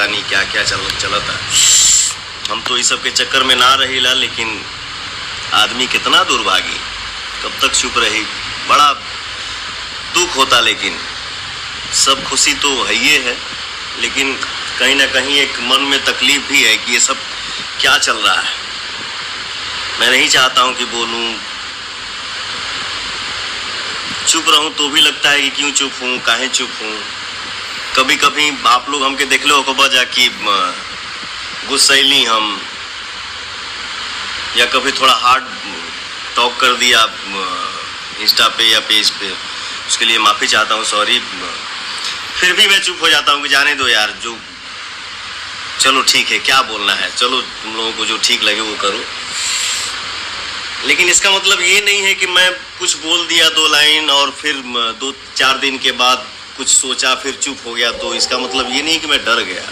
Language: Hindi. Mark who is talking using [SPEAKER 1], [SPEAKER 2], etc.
[SPEAKER 1] पता नहीं क्या क्या चला था। हम तो इस सब के चक्कर में ना रहीला, लेकिन आदमी कितना दुर्भागी, कब तक चुप रही। बड़ा दुख होता, लेकिन सब खुशी तो है ही है, लेकिन कहीं ना कहीं एक मन में तकलीफ भी है कि ये सब क्या चल रहा है। मैं नहीं चाहता हूं कि बोलूं, चुप रहूं तो भी लगता है कि क्यों चुप हूं, काहे चुप हूं। कभी कभी आप लोग हमके देख लो को बजा कि गुस्सैली हम, या कभी थोड़ा हार्ड टॉक कर दिया इंस्टा पे या पेज पे, उसके लिए माफ़ी चाहता हूँ, सॉरी। फिर भी मैं चुप हो जाता हूँ कि जाने दो यार, जो चलो ठीक है, क्या बोलना है, चलो तुम लोगों को जो ठीक लगे वो करो। लेकिन इसका मतलब ये नहीं है कि मैं कुछ बोल दिया 2 लाइन और फिर 2-4 दिन के बाद कुछ सोचा फिर चुप हो गया, तो इसका मतलब ये नहीं कि मैं डर गया।